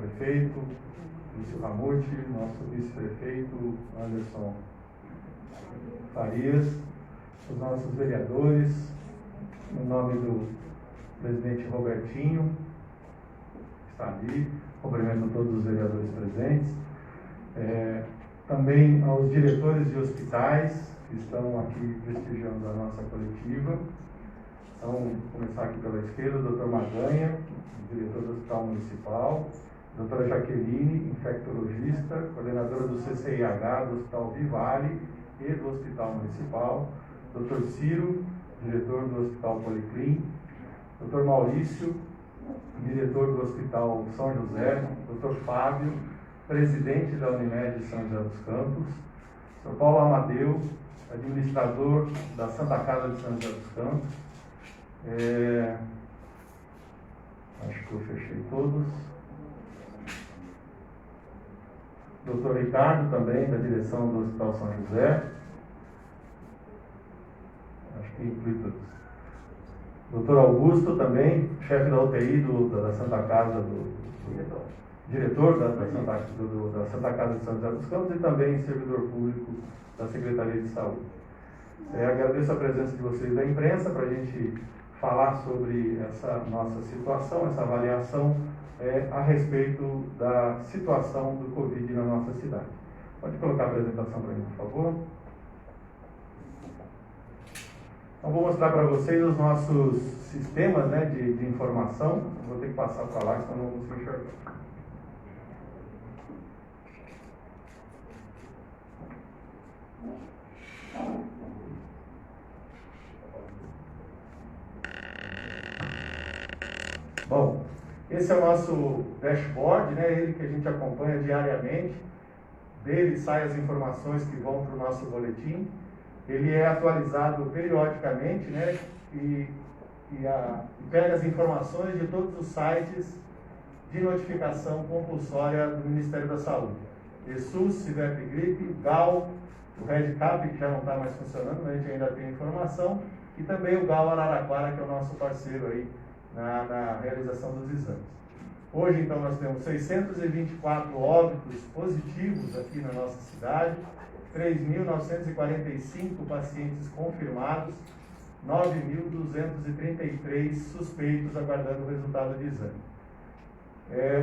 prefeito, Lúcio Ramute, nosso vice-prefeito, Anderson Farias, os nossos vereadores, em nome do presidente Robertinho, que está ali, cumprimento todos os vereadores presentes, também aos diretores de hospitais que estão aqui prestigiando a nossa coletiva. Então, vamos começar aqui pela esquerda, o Dr. Maganha, diretor do Hospital Municipal, doutora Jaqueline, infectologista, coordenadora do CCIH, do Hospital Vivale e do Hospital Municipal, Dr. Ciro, diretor do Hospital Policlin, Dr. Maurício, diretor do Hospital São José, Dr. Fábio, presidente da Unimed São José dos Campos, Dr. Paulo Amadeu, administrador da Santa Casa de São José dos Campos. Acho que eu fechei todos. Dr. Ricardo também, da direção do Hospital São José. Acho que inclui todos. Dr. Augusto também, chefe da UTI da Santa Casa, diretor da Santa Casa de São José dos Campos e também servidor público da Secretaria de Saúde. Agradeço a presença de vocês da imprensa para a gente falar sobre essa nossa situação, essa avaliação a respeito da situação do Covid na nossa cidade. Pode colocar a apresentação para mim, por favor. Então, vou mostrar para vocês os nossos sistemas, né, de informação. Vou ter que passar para lá, senão não vamos enxergar. Bom, esse é o nosso dashboard, né, ele que a gente acompanha diariamente. Dele saem as informações que vão para o nosso boletim. Ele é atualizado periodicamente, né, e pega as informações de todos os sites de notificação compulsória do Ministério da Saúde. ESUS, CIVEP Gripe, GAL, o REDCAP, que já não está mais funcionando, mas a gente ainda tem informação, e também o GAL Araraquara, que é o nosso parceiro aí na realização dos exames. Hoje, então, nós temos 624 óbitos positivos aqui na nossa cidade, 3.945 pacientes confirmados, 9.233 suspeitos aguardando o resultado de exame.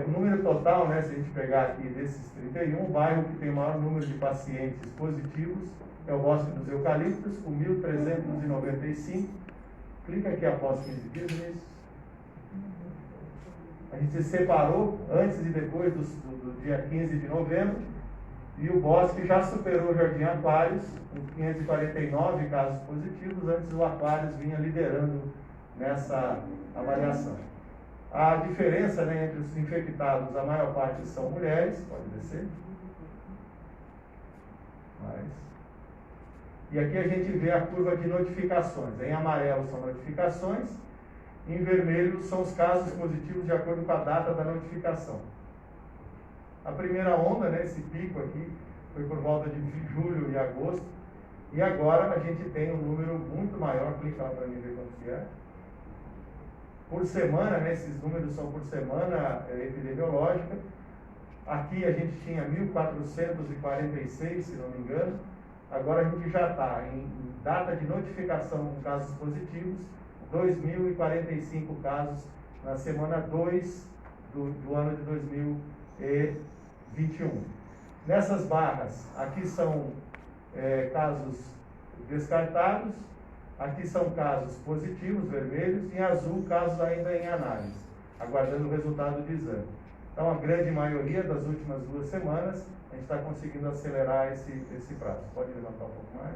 O número total, né, se a gente pegar aqui desses 31, o bairro que tem o maior número de pacientes positivos é o Bosque dos Eucaliptos, com 1.395. Clica aqui após 15 dias nisso. A gente se separou antes e depois do dia 15 de novembro, e o Bosque já superou o Jardim Aquários, com 549 casos positivos. Antes o Aquários vinha liderando nessa avaliação. A diferença, né, entre os infectados, a maior parte são mulheres, pode descer. E aqui a gente vê a curva de notificações. Em amarelo são notificações, em vermelho são os casos positivos de acordo com a data da notificação. A primeira onda, né, esse pico aqui, foi por volta de julho e agosto, e agora a gente tem um número muito maior. Clica lá para mim ver quanto que é. Por semana, né, esses números são por semana epidemiológica. Aqui a gente tinha 1.446, se não me engano. Agora a gente já está em data de notificação com casos positivos, 2.045 casos na semana 2 do ano de 2021. Nessas barras, aqui são casos descartados, aqui são casos positivos, vermelhos, e em azul, casos ainda em análise, aguardando o resultado do exame. Então, a grande maioria das últimas 2 semanas, a gente está conseguindo acelerar esse prazo. Pode levantar um pouco mais.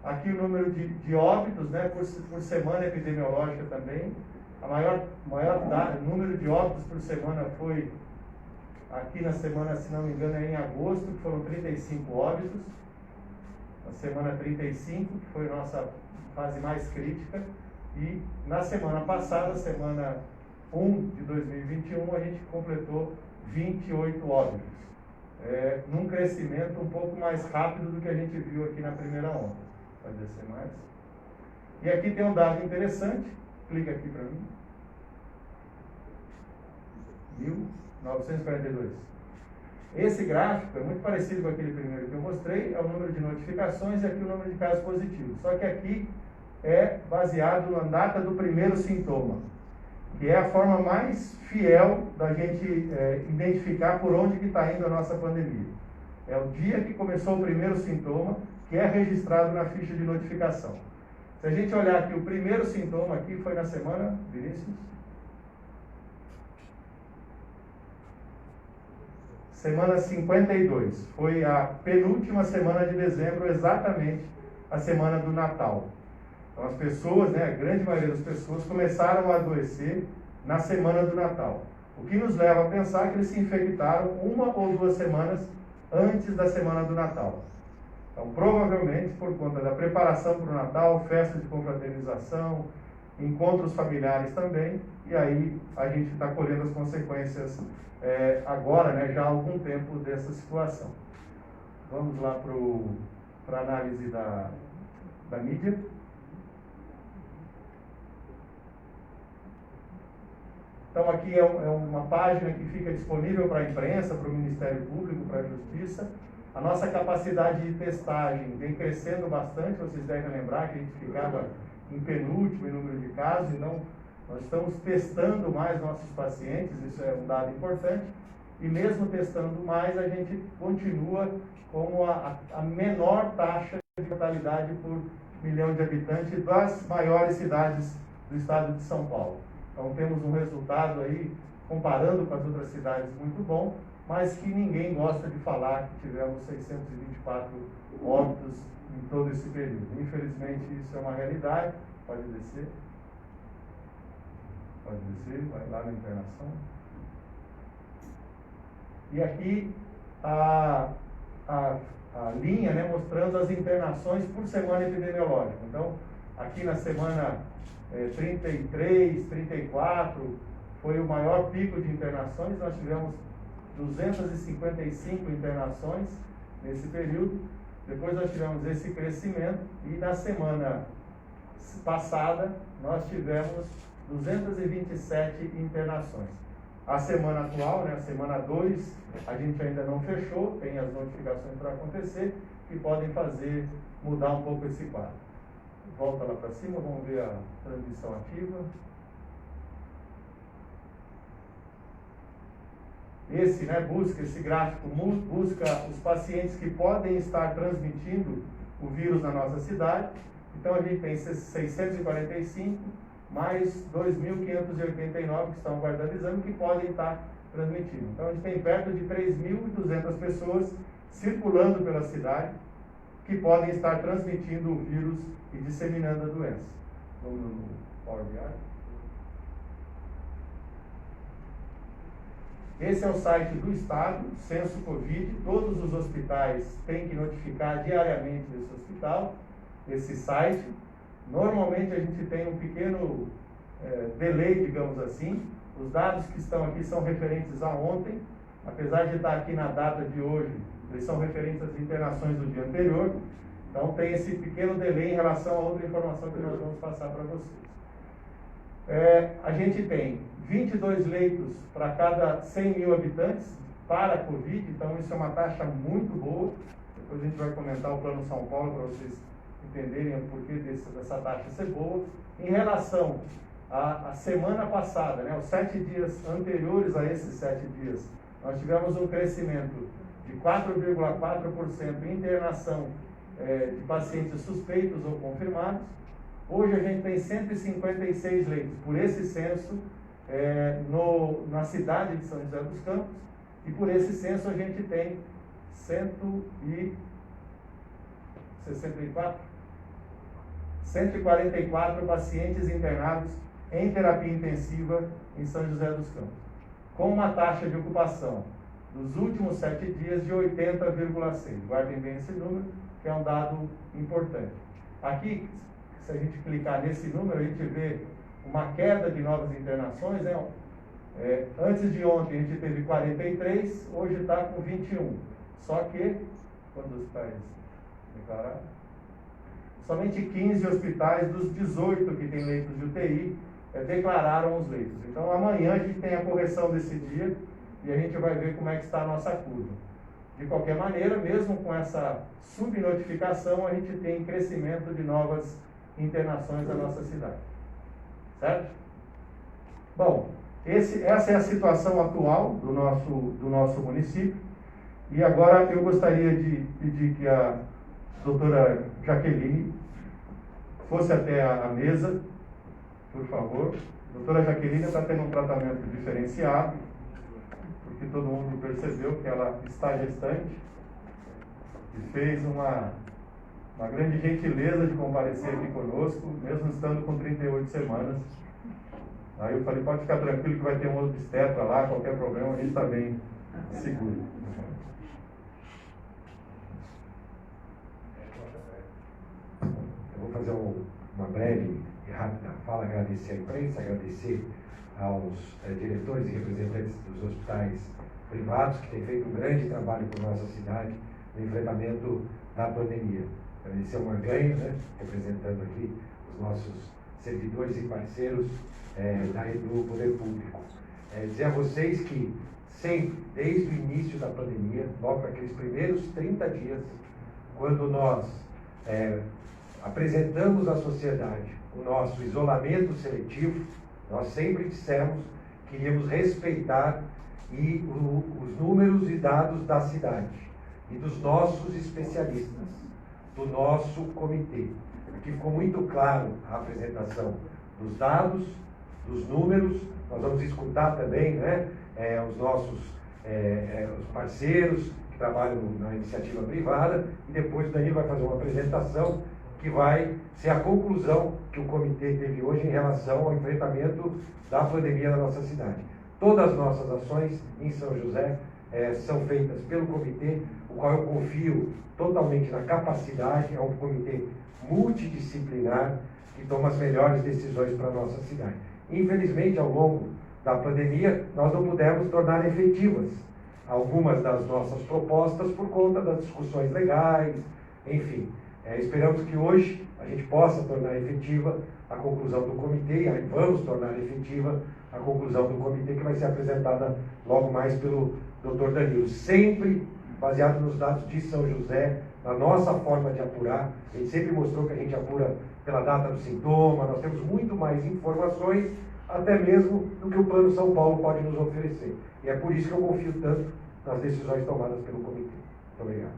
Aqui o número de óbitos, né, por semana epidemiológica também. A maior número de óbitos por semana foi, aqui na semana, se não me engano, em agosto, que foram 35 óbitos. Na semana 35, que foi a nossa fase mais crítica. E na semana passada, semana 1 de 2021, a gente completou 28 óbitos. Num crescimento um pouco mais rápido do que a gente viu aqui na primeira onda. Pode descer mais. E aqui tem um dado interessante. Clica aqui para mim. 1.942. Esse gráfico é muito parecido com aquele primeiro que eu mostrei, é o número de notificações e aqui o número de casos positivos. Só que aqui é baseado na data do primeiro sintoma, que é a forma mais fiel da gente identificar por onde que está indo a nossa pandemia. É o dia que começou o primeiro sintoma, que é registrado na ficha de notificação. Se a gente olhar aqui, o primeiro sintoma aqui foi na semana, Vinícius? Semana 52. Foi a penúltima semana de dezembro, exatamente a semana do Natal. Então as pessoas, a grande maioria das pessoas, começaram a adoecer na semana do Natal. O que nos leva a pensar que eles se infectaram 1 ou 2 semanas antes da semana do Natal. Então, provavelmente, por conta da preparação para o Natal, festas de confraternização, encontros familiares também, e aí a gente está colhendo as consequências agora, já há algum tempo dessa situação. Vamos lá para a análise da mídia. Então, aqui é uma página que fica disponível para a imprensa, para o Ministério Público, para a Justiça. A nossa capacidade de testagem vem crescendo bastante, vocês devem lembrar que a gente ficava em penúltimo em número de casos, então nós estamos testando mais nossos pacientes, isso é um dado importante, e mesmo testando mais, a gente continua com a menor taxa de mortalidade por milhão de habitantes das maiores cidades do estado de São Paulo. Então temos um resultado aí, comparando com as outras cidades, muito bom, mas que ninguém gosta de falar que tivemos 624 óbitos em todo esse período. Infelizmente, isso é uma realidade. Pode descer. Pode descer, vai lá na internação. E aqui a linha, mostrando as internações por semana epidemiológica. Então, aqui na semana 33, 34, foi o maior pico de internações. Nós tivemos 255 internações nesse período. Depois nós tivemos esse crescimento e na semana passada nós tivemos 227 internações. A semana atual, a semana 2, a gente ainda não fechou, tem as notificações para acontecer que podem mudar um pouco esse quadro. Volta lá para cima, vamos ver a transmissão ativa. Esse gráfico busca os pacientes que podem estar transmitindo o vírus na nossa cidade. Então a gente tem 645 mais 2.589 que estão guardando exame que podem estar transmitindo. Então a gente tem perto de 3.200 pessoas circulando pela cidade que podem estar transmitindo o vírus e disseminando a doença. Vamos no Power BI. Esse é o site do Estado, Censo Covid. Todos os hospitais têm que notificar diariamente esse hospital, esse site. Normalmente a gente tem um pequeno delay, digamos assim. Os dados que estão aqui são referentes a ontem. Apesar de estar aqui na data de hoje, eles são referentes às internações do dia anterior. Então tem esse pequeno delay em relação a outra informação que nós vamos passar para vocês. A gente tem 22 leitos para cada 100 mil habitantes para a Covid, então isso é uma taxa muito boa. Depois a gente vai comentar o Plano São Paulo para vocês entenderem o porquê dessa taxa ser boa. Em relação à semana passada, os 7 dias anteriores a esses 7 dias, nós tivemos um crescimento de 4,4% em internação de pacientes suspeitos ou confirmados. Hoje a gente tem 156 leitos por esse censo na cidade de São José dos Campos, e por esse censo a gente tem 144 pacientes internados em terapia intensiva em São José dos Campos, com uma taxa de ocupação dos últimos 7 dias de 80,6. Guardem bem esse número, que é um dado importante. Aqui, se a gente clicar nesse número, a gente vê uma queda de novas internações. Antes de ontem a gente teve 43, hoje está com 21. Só que, quando está declarado, somente 15 hospitais dos 18 que têm leitos de UTI declararam os leitos. Então amanhã a gente tem a correção desse dia e a gente vai ver como é que está a nossa curva. De qualquer maneira, mesmo com essa subnotificação, a gente tem crescimento de novas internações na nossa cidade. Certo? Bom, essa é a situação atual do nosso município. E agora eu gostaria de pedir que a doutora Jaqueline fosse até a mesa, por favor. A doutora Jaqueline está tendo um tratamento diferenciado, porque todo mundo percebeu que ela está gestante e fez uma grande gentileza de comparecer aqui conosco, mesmo estando com 38 semanas. Aí eu falei, pode ficar tranquilo que vai ter um obstetra lá, qualquer problema, a gente está bem seguro. Eu vou fazer uma breve e rápida fala, agradecer à imprensa, agradecer aos diretores e representantes dos hospitais privados que têm feito um grande trabalho por nossa cidade no enfrentamento da pandemia. Agradecer ao Marganho, né, representando aqui os nossos servidores e parceiros do Poder Público. Dizer a vocês que sempre, desde o início da pandemia, logo naqueles primeiros 30 dias, quando nós apresentamos à sociedade o nosso isolamento seletivo, nós sempre dissemos que iríamos respeitar os números e dados da cidade e dos nossos especialistas, do nosso comitê. Aqui ficou muito claro a apresentação dos dados, dos números. Nós vamos escutar também, né, os nossos os parceiros que trabalham na iniciativa privada, e depois o Danilo vai fazer uma apresentação que vai ser a conclusão que o comitê teve hoje em relação ao enfrentamento da pandemia na nossa cidade. Todas as nossas ações em São José são feitas pelo comitê, o qual eu confio totalmente na capacidade. É um comitê multidisciplinar que toma as melhores decisões para a nossa cidade. Infelizmente, ao longo da pandemia, nós não pudemos tornar efetivas algumas das nossas propostas por conta das discussões legais, enfim. Esperamos que hoje a gente possa tornar efetiva a conclusão do comitê, e vamos tornar efetiva a conclusão do comitê, que vai ser apresentada logo mais pelo Dr. Danilo. Sempre baseado nos dados de São José, na nossa forma de apurar. A gente sempre mostrou que a gente apura pela data do sintoma, nós temos muito mais informações, até mesmo do que o Plano São Paulo pode nos oferecer. E é por isso que eu confio tanto nas decisões tomadas pelo comitê. Muito obrigado.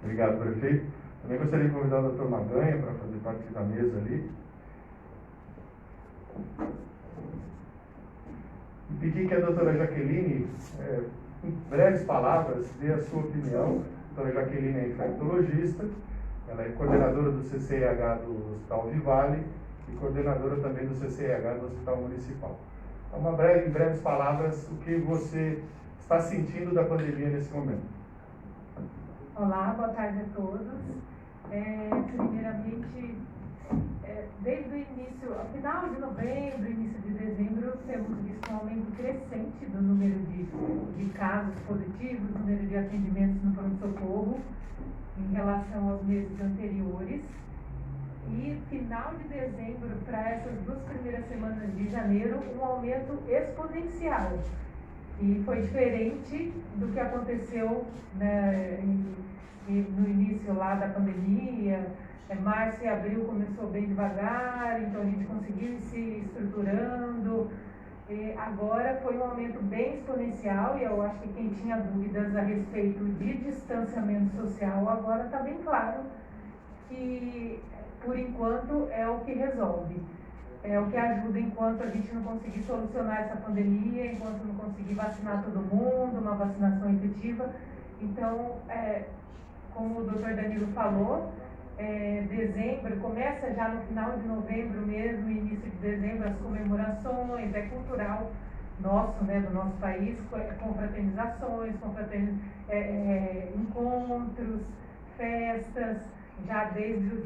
Obrigado, prefeito. Também gostaria de convidar o Dr. Maganha para fazer parte da mesa ali. E pedir que a doutora Jaqueline, em breves palavras, dê a sua opinião. A doutora Jaqueline é infectologista, ela é coordenadora do CCIH do Hospital Vivale e coordenadora também do CCIH do Hospital Municipal. Então, em breves palavras, o que você está sentindo da pandemia nesse momento? Olá, boa tarde a todos. Primeiramente, desde o início, ao final de novembro, início de dezembro, temos visto um aumento crescente do número de casos positivos, número de atendimentos no pronto-socorro em relação aos meses anteriores. E final de dezembro para essas 2 primeiras semanas de janeiro, um aumento exponencial. E foi diferente do que aconteceu, né, no início lá da pandemia. Março e abril começou bem devagar, então a gente conseguiu ir se estruturando. Agora foi um aumento bem exponencial, e eu acho que quem tinha dúvidas a respeito de distanciamento social, agora está bem claro que, por enquanto, é o que resolve. É o que ajuda enquanto a gente não conseguir solucionar essa pandemia, enquanto não conseguir vacinar todo mundo, uma vacinação efetiva. Então, como o Dr. Danilo falou, dezembro, começa já no final de novembro mesmo, início de dezembro, as comemorações, é cultural nosso, né, do nosso país, confraternizações, encontros, festas, já desde o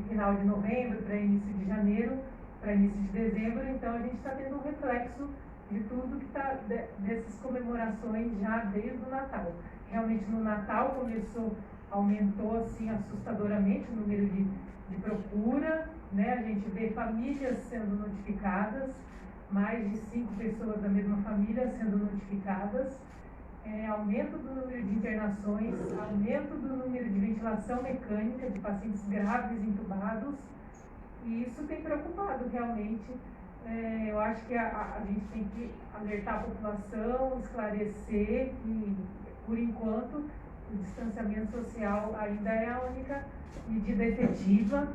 final de novembro para início de janeiro, para início de dezembro. Então a gente está tendo um reflexo de tudo que está dessas comemorações já desde o Natal. Realmente no Natal começou aumentou assim assustadoramente o número de procura, né? A gente vê famílias sendo notificadas, mais de 5 pessoas da mesma família sendo notificadas, aumento do número de internações, aumento do número de ventilação mecânica de pacientes graves entubados, e isso tem preocupado realmente. Eu acho que a gente tem que alertar a população, esclarecer que, por enquanto, o distanciamento social ainda é a única medida efetiva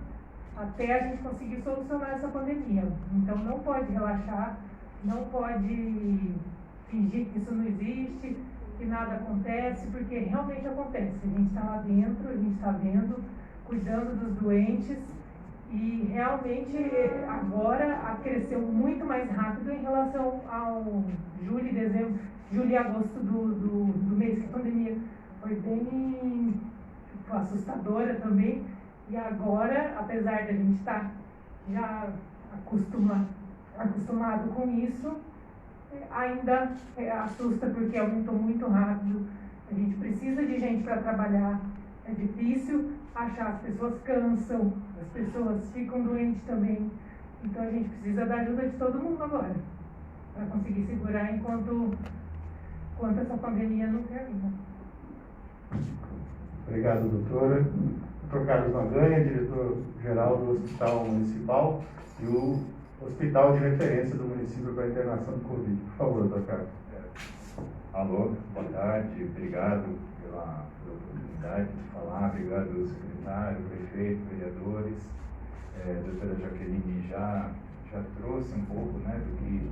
até a gente conseguir solucionar essa pandemia. Então não pode relaxar, não pode fingir que isso não existe, que nada acontece, porque realmente acontece. A gente está lá dentro, a gente está vendo, cuidando dos doentes, e realmente agora cresceu muito mais rápido em relação ao julho e dezembro, julho e agosto do mês que a pandemia foi bem assustadora também. E agora, apesar de a gente estar já acostumado com isso, ainda assusta porque aumentou muito rápido. A gente precisa de gente para trabalhar, é difícil achar, as pessoas cansam, as pessoas ficam doentes também. Então a gente precisa da ajuda de todo mundo agora, para conseguir segurar enquanto essa pandemia não termina. Obrigado, doutora. Dr. Carlos Maganha, diretor-geral do Hospital Municipal e o hospital de referência do município para a internação do Covid. Por favor, Dr. Carlos. Alô, boa tarde, obrigado pela oportunidade de falar, obrigado secretário, prefeito, vereadores. Doutora Jaqueline já trouxe um pouco, né, do que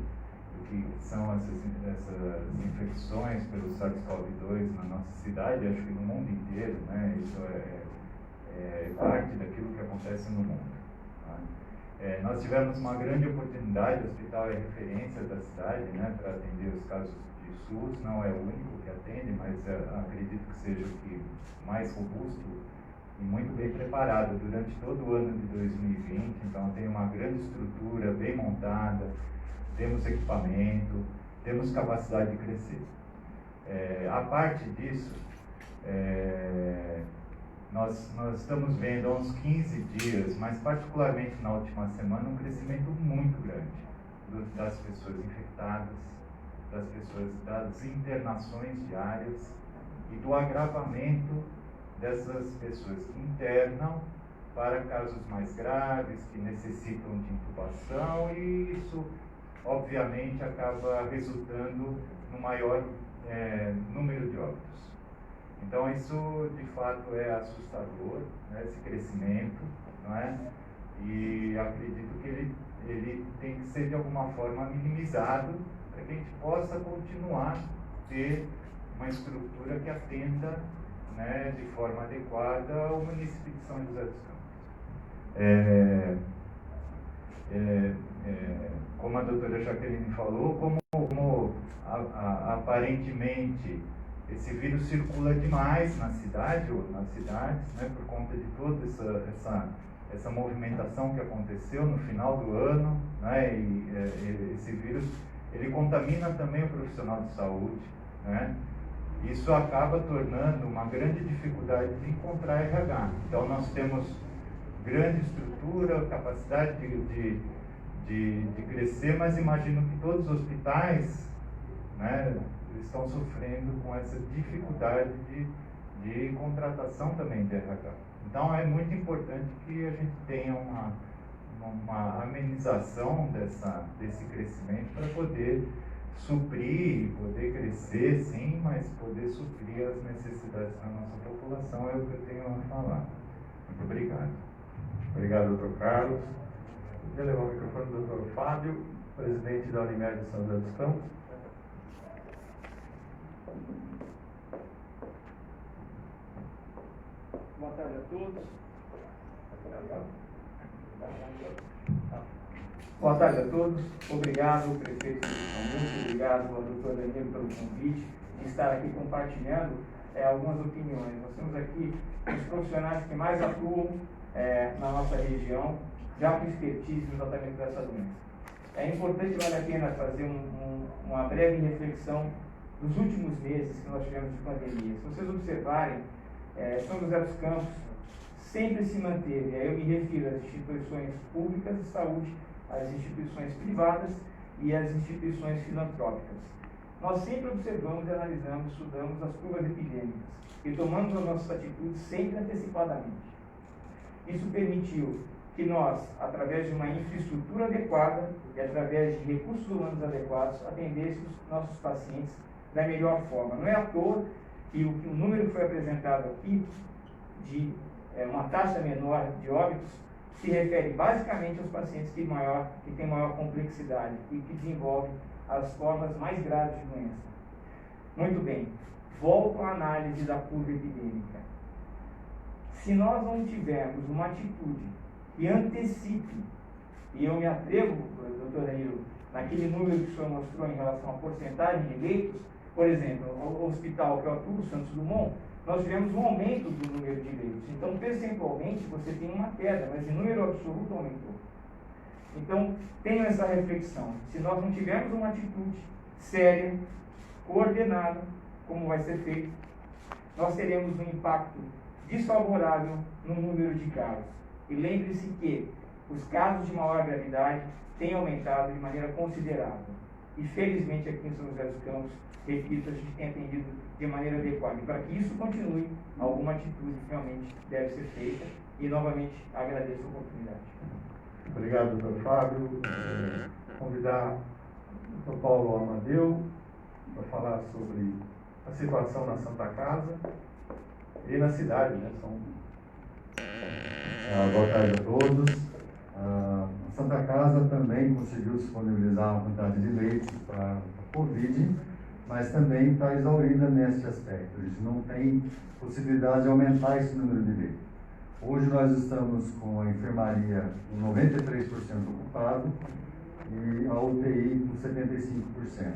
são essas infecções pelo SARS-CoV-2 na nossa cidade, acho que no mundo inteiro, né, isso é parte daquilo que acontece no mundo. Tá? Nós tivemos uma grande oportunidade, o hospital é referência da cidade, né, para atender os casos de SUS, não é o único que atende, mas acredito que seja o que mais robusto e muito bem preparado durante todo o ano de 2020, então tem uma grande estrutura bem montada, temos equipamento, temos capacidade de crescer. A parte disso, nós estamos vendo há uns 15 dias, mas particularmente na última semana, um crescimento muito grande das pessoas infectadas, das internações diárias e do agravamento dessas pessoas que internam para casos mais graves, que necessitam de intubação, e isso obviamente acaba resultando no maior número de óbitos. Então isso de fato é assustador, né, esse crescimento, não é? E acredito que ele tem que ser de alguma forma minimizado para que a gente possa continuar a ter uma estrutura que atenda, né, de forma adequada o município de São José dos Campos. Como a doutora Jaqueline falou, como aparentemente esse vírus circula demais na cidade ou nas cidades, né, por conta de toda essa movimentação que aconteceu no final do ano, né, e esse vírus ele contamina também o profissional de saúde, né? Isso acaba tornando uma grande dificuldade de encontrar RH. Então nós temos grande estrutura, capacidade de crescer, mas imagino que todos os hospitais, né, estão sofrendo com essa dificuldade de contratação também de RH. Então é muito importante que a gente tenha uma amenização desse crescimento para poder suprir, poder crescer sim, mas poder suprir as necessidades da nossa população, é o que eu tenho a falar. Muito obrigado. Obrigado, doutor Carlos. Vou levar o microfone do doutor Fábio, presidente da Unimed de São José dos Campos. Boa tarde a todos. Boa tarde a todos. Obrigado, prefeito, muito obrigado ao doutor Danilo pelo convite de estar aqui compartilhando algumas opiniões. Nós temos aqui os profissionais que mais atuam na nossa região, já com expertise no tratamento dessa doença. É importante, vale a pena fazer uma breve reflexão dos últimos meses que nós tivemos de pandemia. Se vocês observarem, São José dos Campos sempre se manteve, aí eu me refiro às instituições públicas de saúde, às instituições privadas e às instituições filantrópicas. Nós sempre observamos, analisamos, estudamos as curvas epidêmicas e tomamos as nossas atitudes sempre antecipadamente. Isso permitiu que nós, através de uma infraestrutura adequada e através de recursos humanos adequados, atendêssemos nossos pacientes da melhor forma. Não é à toa que o número que foi apresentado aqui de uma taxa menor de óbitos se refere basicamente aos pacientes que têm maior complexidade e que desenvolvem as formas mais graves de doença. Muito bem, volto à análise da curva epidêmica. Se nós não tivermos uma atitude que antecipe, e eu me atrevo, doutor Danilo, naquele número que o senhor mostrou em relação à porcentagem de leitos, por exemplo, o hospital que eu atuo, Santos Dumont, nós tivemos um aumento do número de leitos. Então, percentualmente, você tem uma queda, mas em número absoluto aumentou. Então, tenham essa reflexão. Se nós não tivermos uma atitude séria, coordenada, como vai ser feito, nós teremos um impacto desfavorável no número de casos. E lembre-se que os casos de maior gravidade têm aumentado de maneira considerável. E felizmente aqui em São José dos Campos, repito, a gente tem atendido de maneira adequada. E para que isso continue, alguma atitude realmente deve ser feita. E novamente agradeço a oportunidade. Obrigado, doutor Fábio. Convidar o Dr. Paulo Amadeu para falar sobre a situação na Santa Casa e na cidade, né? Boa tarde a todos. A Santa Casa também conseguiu disponibilizar uma quantidade de leitos para a Covid, mas também está exaurida nesse aspecto. A gente não tem possibilidade de aumentar esse número de leitos. Hoje nós estamos com a enfermaria com 93% ocupado e a UTI com 75%.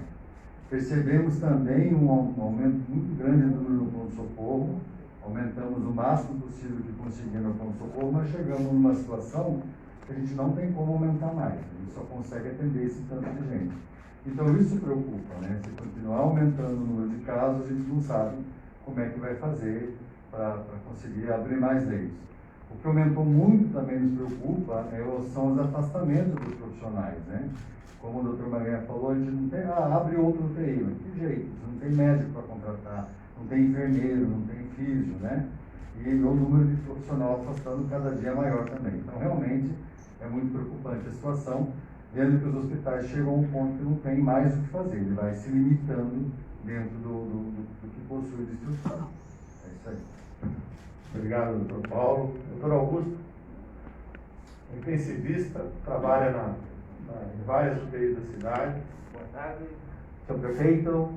Percebemos também um aumento muito grande do número do pronto-socorro. Aumentamos o máximo possível que conseguimos no pronto-socorro, mas chegamos numa situação que a gente não tem como aumentar mais. A gente só consegue atender esse tanto de gente. Então isso preocupa, né? Se continuar aumentando o número de casos, a gente não sabe como é que vai fazer para conseguir abrir mais leitos. O que aumentou muito também nos preocupa são os afastamentos dos profissionais, né? Como o doutor Maria falou, a gente não tem, abre outro UTI, mas que jeito? Não tem médico para contratar, não tem enfermeiro, não tem físio, né? E o número de profissional afastando cada dia é maior também. Então, realmente, é muito preocupante a situação, vendo que os hospitais chegam a um ponto que não tem mais o que fazer, ele vai se limitando dentro do que possui de estrutura. É isso aí. Obrigado, doutor Paulo. Doutor Augusto, intensivista, trabalha em várias UTIs da cidade. Boa tarde, senhor prefeito,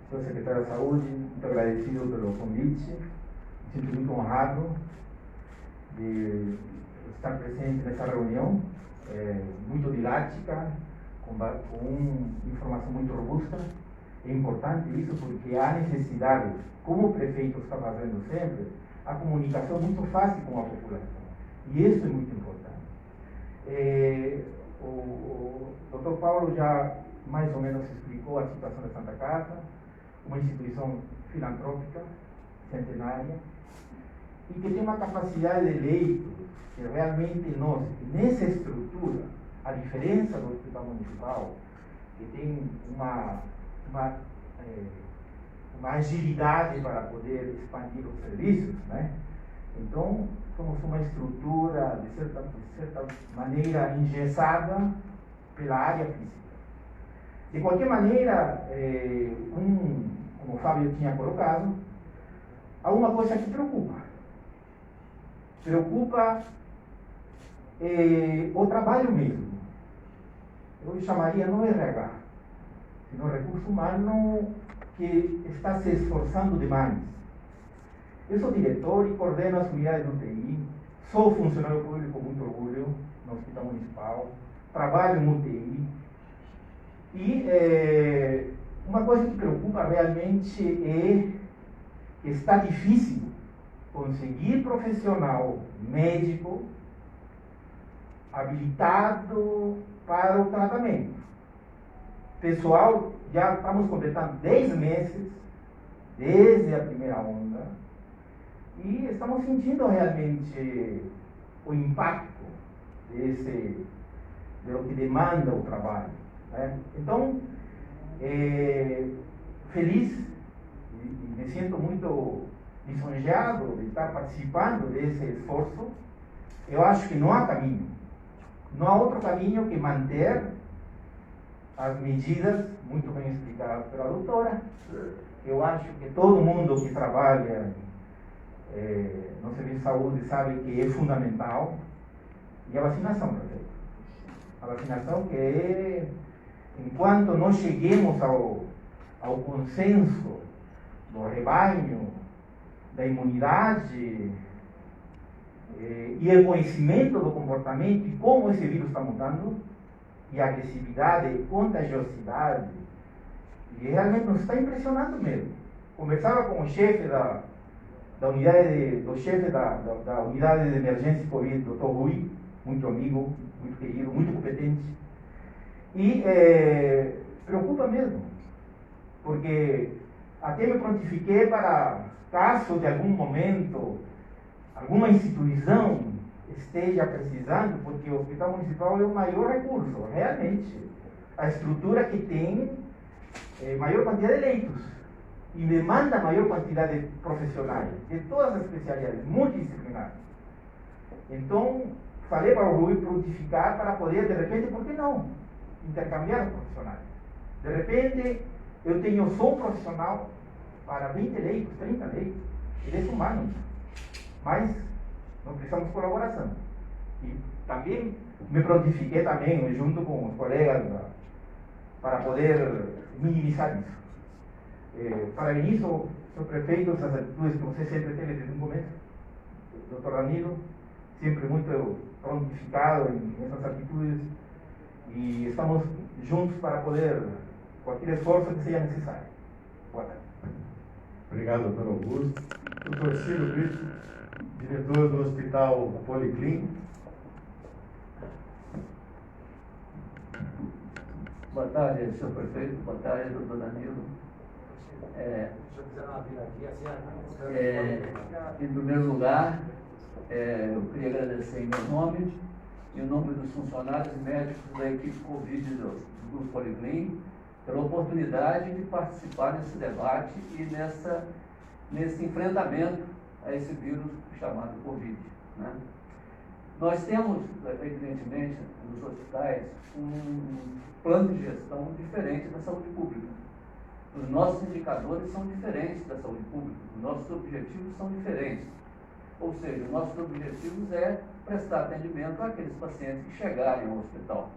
senhor secretário da Saúde, muito agradecido pelo convite. Me sinto muito honrado de estar presente nessa reunião, muito didática, com informação muito robusta. É importante isso porque há necessidade, como o prefeito está fazendo sempre, a comunicação muito fácil com a população. E isso é muito importante. O Dr. Paulo já mais ou menos explicou a situação da Santa Casa, uma instituição filantrópica, centenária, e que tem uma capacidade de leitos que realmente nós, nessa estrutura, a diferença do Hospital Municipal, que tem uma agilidade para poder expandir os serviços, né? Então, somos uma estrutura, de certa maneira, engessada pela área física. De qualquer maneira, como o Fábio tinha colocado, há uma coisa que preocupa. Preocupa o trabalho mesmo. Eu chamaria não RH, sino recurso humano que está se esforçando demais. Eu sou diretor e coordeno as unidades do TI, sou funcionário público com muito orgulho no Hospital Municipal, trabalho no UTI. E uma coisa que preocupa realmente é que está difícil conseguir profissional médico habilitado para o tratamento. Pessoal, já estamos completando 10 meses desde a primeira onda E estamos sentindo realmente o impacto de lo que demanda o trabalho, né? Então, feliz e me sinto muito lisonjeado de estar participando desse esforço. Eu acho que não há caminho, não há outro caminho que manter as medidas muito bem explicadas pela doutora. Eu acho que todo mundo que trabalha no serviço de saúde sabe que é fundamental. E a vacinação, prefeito. A vacinação que é, enquanto não cheguemos ao consenso do rebanho, da imunidade e o conhecimento do comportamento e como esse vírus está mudando, e a agressividade e contagiosidade, e realmente nos está impressionando mesmo. Conversava com o chefe da unidade, da unidade de emergência Covid, Dr. Rui, muito amigo, muito querido, muito competente, e preocupa mesmo, porque até me prontifiquei para, caso de algum momento, alguma instituição esteja precisando, porque o Hospital Municipal é o maior recurso, realmente, a estrutura que tem maior quantidade de leitos e demanda maior quantidade de profissionais, de todas as especialidades, multidisciplinares. Então, falei para o Rui prontificar para poder, de repente, por que não, intercambiar os profissionais. De repente, eu sou um profissional para 20 leitos, 30 leitos, ele é humano, mas nós precisamos de colaboração. E também me prontifiquei também, junto com os colegas, para poder minimizar isso. Parabenizo, senhor prefeito, essas atitudes que você sempre teve desde o começo. Dr. Danilo, sempre muito prontificado em essas atitudes, e estamos juntos para poder, qualquer esforço que seja necessário. Boa tarde. Obrigado, doutor Augusto. Doutor Ciro Brito, diretor do Hospital Policlínico. Boa tarde, senhor prefeito. Boa tarde, doutor Danilo. Em primeiro lugar, eu queria agradecer em meu nome e em nome dos funcionários e médicos da equipe Covid do Grupo Policlínico pela oportunidade de participar nesse debate e nesse enfrentamento a esse vírus chamado Covid, né? Nós temos, evidentemente, nos hospitais, um plano de gestão diferente da saúde pública. Os nossos indicadores são diferentes da saúde pública, os nossos objetivos são diferentes. Ou seja, os nossos objetivos é prestar atendimento àqueles pacientes que chegarem ao hospital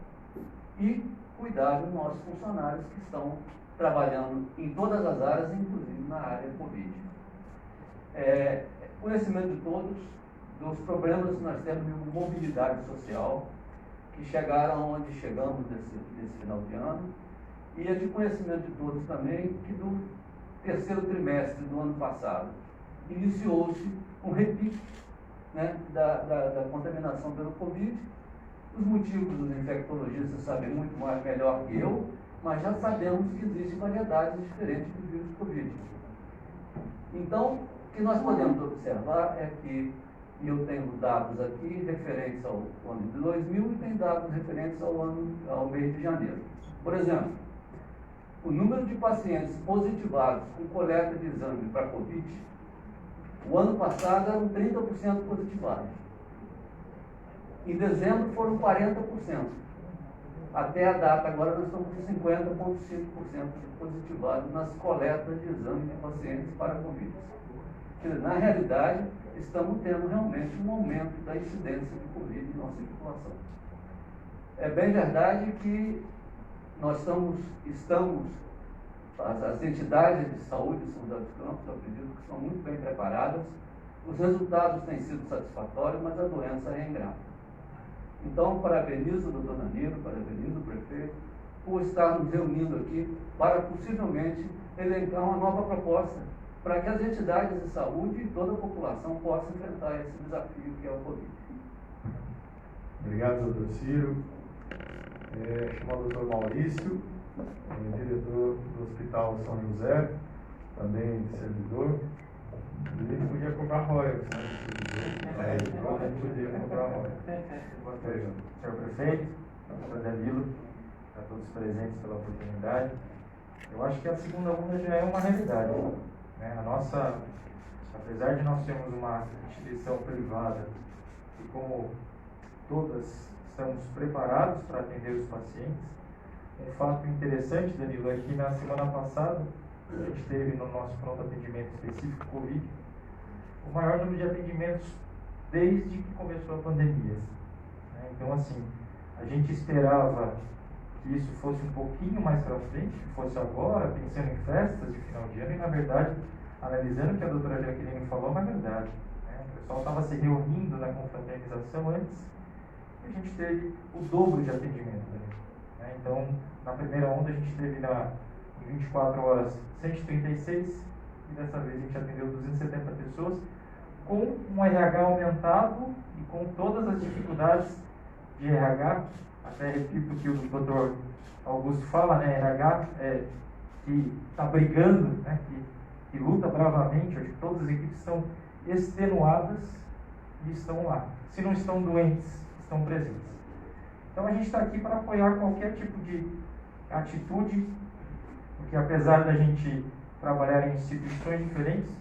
e cuidar dos nossos funcionários que estão trabalhando em todas as áreas, inclusive na área Covid. Conhecimento de todos dos problemas que nós temos de mobilidade social, que chegaram onde chegamos nesse final de ano, e é de conhecimento de todos também que do terceiro trimestre do ano passado iniciou-se um repique, né, da contaminação pelo Covid. Os motivos os infectologistas sabem muito melhor que eu, mas já sabemos que existem variedades diferentes do vírus Covid. Então, o que nós podemos observar é que, e eu tenho dados aqui referentes ao ano de 2000 e tem dados referentes ao mês de janeiro. Por exemplo, o número de pacientes positivados com coleta de exame para Covid, o ano passado eram 30% positivados. Em dezembro foram 40%. Até a data agora nós estamos com 50,5% positivados nas coletas de exame de pacientes para Covid. Quer dizer, na realidade, estamos tendo realmente um aumento da incidência de Covid em nossa população. É bem verdade que nós estamos as entidades de saúde de São José dos Campos, eu acredito que são muito bem preparadas, os resultados têm sido satisfatórios, mas a doença é ingrata. Então, parabenizo o doutor Danilo, parabenizo o prefeito, por estar nos reunindo aqui para possivelmente elencar uma nova proposta para que as entidades de saúde e toda a população possam enfrentar esse desafio que é o Covid. Obrigado, doutor Ciro. Chamar o doutor Maurício, diretor do Hospital São José, também servidor. Ele podia cobrar royalties, podia cobrar royalties. Senhor Prefeito, doutor Danilo, a todos presentes pela oportunidade. Eu acho que a segunda onda já é uma realidade, né? Apesar de nós termos uma instituição privada e como todas estamos preparados para atender os pacientes, um fato interessante, Danilo, é que na semana passada a gente teve no nosso pronto atendimento específico Covid o maior número de atendimentos desde que começou a pandemia, né? Então, assim, a gente esperava que isso fosse um pouquinho mais para frente, que fosse agora, pensando em festas de final de ano, e na verdade, analisando o que a doutora Jaqueline falou, é uma verdade, né? O pessoal estava se reunindo na confraternização antes, e a gente teve o dobro de atendimento, né? Então, na primeira onda, a gente teve em 24 horas 136, e dessa vez a gente atendeu 270 pessoas, com um RH aumentado e com todas as dificuldades de RH. Até repito o que o doutor Augusto fala, né? RH que está brigando, né? que luta bravamente. Acho que todas as equipes estão extenuadas e estão lá. Se não estão doentes, estão presentes. Então a gente está aqui para apoiar qualquer tipo de atitude, porque apesar da gente trabalhar em instituições diferentes,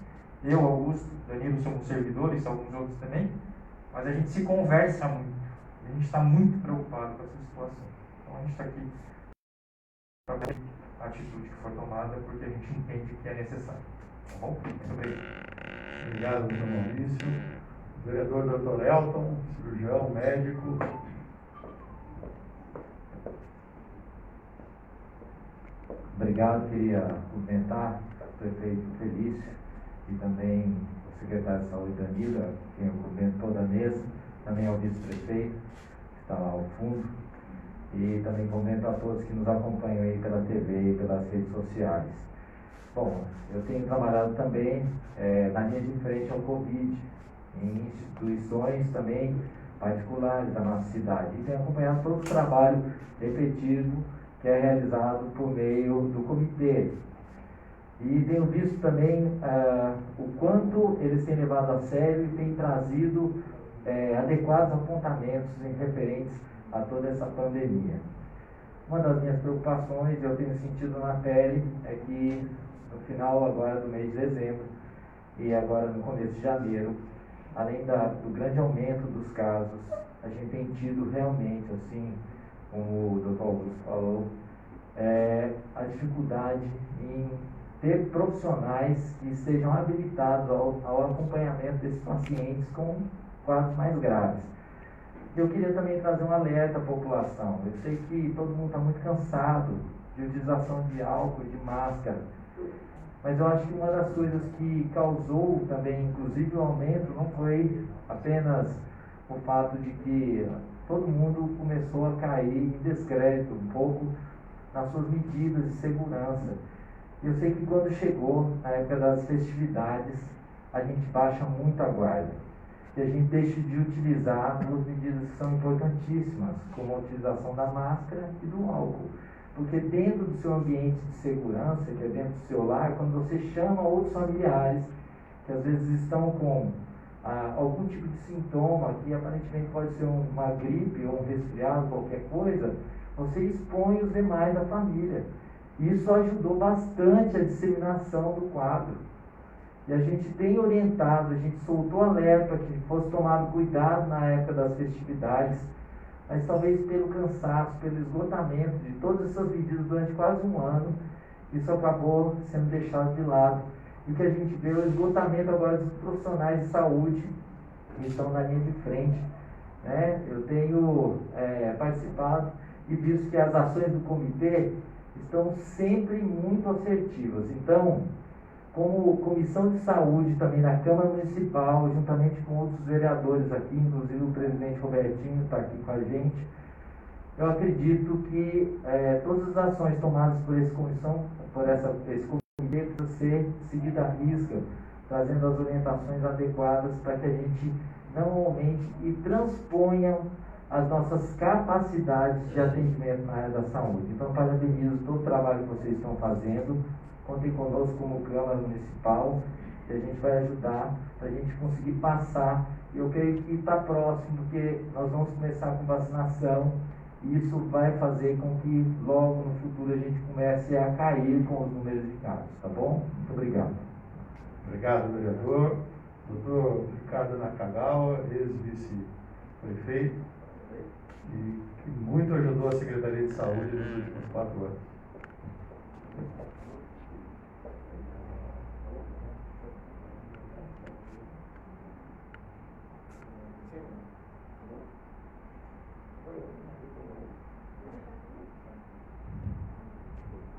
eu, Augusto, Danilo somos servidores, alguns outros também, mas a gente se conversa muito. A gente está muito preocupado com essa situação. Então a gente está aqui para ver a atitude que for tomada, porque a gente entende que é necessário. Tá bom? Muito obrigado. Obrigado, doutor Maurício. Vereador doutor Elton, cirurgião, médico. Obrigado, queria cumprimentar o prefeito Felício e também o secretário de Saúde Danilo, quem eu cumprimento toda a mesa, também ao vice-prefeito, que está lá ao fundo, e também cumprimento a todos que nos acompanham aí pela TV e pelas redes sociais. Bom, eu tenho trabalhado também na linha de frente ao Covid, em instituições também particulares da nossa cidade, e tenho acompanhado todo o trabalho efetivo que é realizado por meio do comitê. E tenho visto também o quanto eles têm levado a sério e têm trazido adequados apontamentos em referentes a toda essa pandemia. Uma das minhas preocupações, eu tenho sentido na pele, é que no final agora do mês de dezembro e agora no começo de janeiro, além do grande aumento dos casos, a gente tem tido realmente, assim, como o Dr. Augusto falou, a dificuldade em ter profissionais que sejam habilitados ao acompanhamento desses pacientes com quadros mais graves. Eu queria também trazer um alerta à população. Eu sei que todo mundo está muito cansado de utilização de álcool e de máscara, mas eu acho que uma das coisas que causou também, inclusive, o aumento não foi apenas o fato de que todo mundo começou a cair em descrédito um pouco nas suas medidas de segurança. Eu sei que quando chegou a época das festividades, a gente baixa muito a guarda e a gente deixa de utilizar duas medidas que são importantíssimas, como a utilização da máscara e do álcool. Porque dentro do seu ambiente de segurança, que é dentro do seu lar, quando você chama outros familiares, que às vezes estão com algum tipo de sintoma, que aparentemente pode ser uma gripe ou um resfriado, qualquer coisa, você expõe os demais da família. Isso ajudou bastante a disseminação do quadro. E a gente tem orientado, a gente soltou alerta para que fosse tomado cuidado na época das festividades, mas talvez pelo cansaço, pelo esgotamento de todas essas medidas durante quase um ano, isso acabou sendo deixado de lado. E que a gente vê o esgotamento agora dos profissionais de saúde que estão na linha de frente, né? Eu tenho participado e visto que as ações do comitê estão sempre muito assertivas. Então, como comissão de saúde também na Câmara Municipal, juntamente com outros vereadores aqui, inclusive o presidente Robertinho está aqui com a gente, eu acredito que todas as ações tomadas por esse comitê precisam ser seguidas à risca, trazendo as orientações adequadas para que a gente não aumente e transponha as nossas capacidades de atendimento na área da saúde. Então, parabenizo todo o trabalho que vocês estão fazendo, contem conosco como Câmara Municipal e a gente vai ajudar para a gente conseguir passar. Eu creio que está próximo, porque nós vamos começar com vacinação, e isso vai fazer com que logo no futuro a gente comece a cair com os números de casos, tá bom? Muito obrigado. Obrigado, vereador. Doutor Ricardo Nakagawa, ex-vice-prefeito, e que muito ajudou a Secretaria de Saúde nos últimos 4 anos.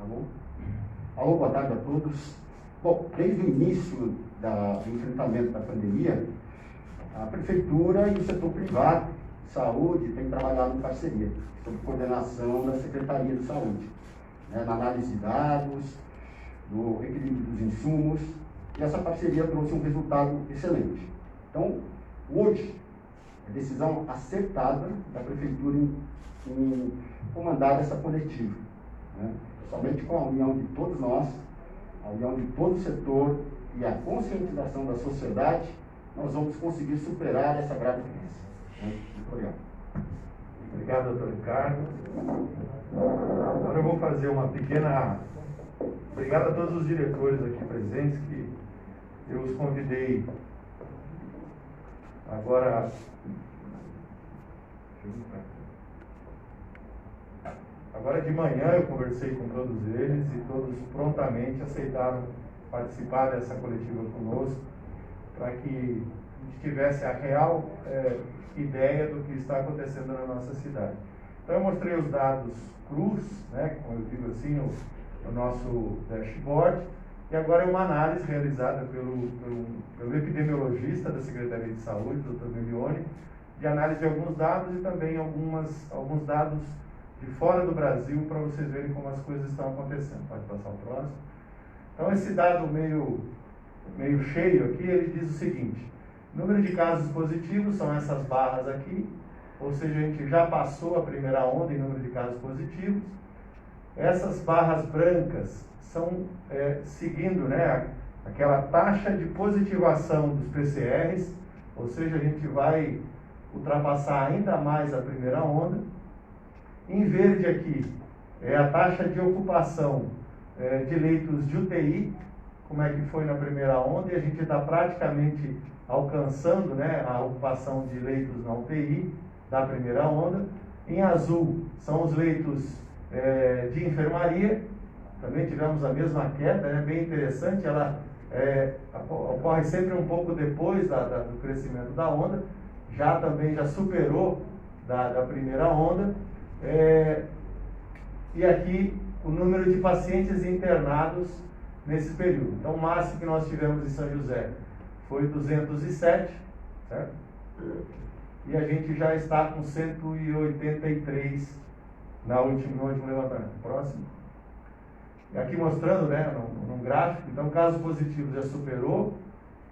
Alô? Alô, boa tarde a todos. Bom, desde o início do enfrentamento da pandemia, a Prefeitura e o setor privado de saúde têm trabalhado em parceria, sob coordenação da Secretaria de Saúde, né, na análise de dados, no equilíbrio dos insumos, e essa parceria trouxe um resultado excelente. Então, hoje, a decisão acertada da Prefeitura em comandar essa coletiva, né, somente com a união de todos nós, a união de todo o setor e a conscientização da sociedade, nós vamos conseguir superar essa grave crise. Muito obrigado. Obrigado, doutor Ricardo. Agora eu vou fazer uma pequena... Obrigado a todos os diretores aqui presentes, que eu os convidei agora... Agora de manhã eu conversei com todos eles e todos prontamente aceitaram participar dessa coletiva conosco, para que a gente tivesse a real ideia do que está acontecendo na nossa cidade. Então eu mostrei os dados crus, né, como eu digo assim, o nosso dashboard, e agora é uma análise realizada pelo epidemiologista da Secretaria de Saúde, Dr. Milione, de análise de alguns dados e também alguns dados de fora do Brasil, para vocês verem como as coisas estão acontecendo. Pode passar o próximo. Então, esse dado meio cheio aqui, ele diz o seguinte: número de casos positivos são essas barras aqui, ou seja, a gente já passou a primeira onda em número de casos positivos. Essas barras brancas são seguindo, né, aquela taxa de positivação dos PCRs, ou seja, a gente vai ultrapassar ainda mais a primeira onda. Em verde aqui é a taxa de ocupação de leitos de UTI, como é que foi na primeira onda, e a gente está praticamente alcançando, né, a ocupação de leitos na UTI da primeira onda. Em azul são os leitos de enfermaria, também tivemos a mesma queda, né, bem interessante, ela ocorre sempre um pouco depois do crescimento da onda, já superou da primeira onda. E aqui o número de pacientes internados nesse período. Então, o máximo que nós tivemos em São José foi 207, certo? E a gente já está com 183 no último levantamento. Próximo. E aqui mostrando, né, num gráfico, então, casos positivos já superou.